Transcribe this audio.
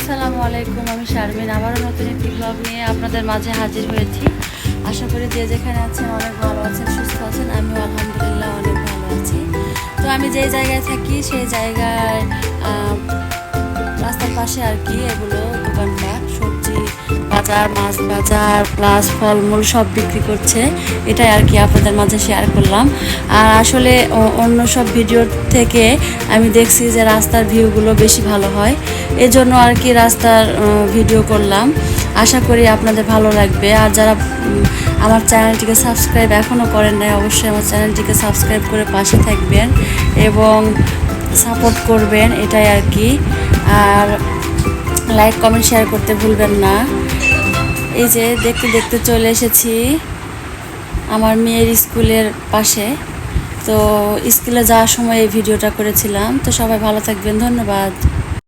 আসসালামু আলাইকুম, আমি শারমিন আবারও নতুন একটি ব্লগ নিয়ে আপনাদের মাঝে হাজির হয়েছি। আশা করি যে যেখানে আছেন অনেক ভালো আছেন, সুস্থ আছেন। আমিও আলহামদুলিল্লাহ অনেক ভালো আছি। তো আমি যেই জায়গায় থাকি সেই জায়গায় রাস্তার পাশে আর কি এগুলো দোকানপাট, সবজি বাজার, মাছ বাজার প্লাস ফলমূল সব বিক্রি করছে। এটাই আর কি আপনাদের মাঝে শেয়ার করলাম। আর আসলে অন্য সব ভিডিওর থেকে আমি দেখছি যে রাস্তার ভিউগুলো বেশি ভালো হয়, এজন্য আর কি রাস্তার ভিডিও করলাম। আশা করি আপনাদের ভালো লাগবে। আর যারা আমার চ্যানেলটিকে সাবস্ক্রাইব এখনও করেন নাই, অবশ্যই আমার চ্যানেলটিকে সাবস্ক্রাইব করে পাশে থাকবেন এবং সাপোর্ট করবেন, এটাই আর কি। আর লাইক কমেন্ট শেয়ার করতে ভুলবেন না। এই যে দেখতে দেখতে চলে এসেছি আমার মেয়ের স্কুলের পাশে। তো স্কুলে যাওয়ার সময় এই ভিডিওটা করেছিলাম। তো সবাই ভালো থাকবেন, ধন্যবাদ।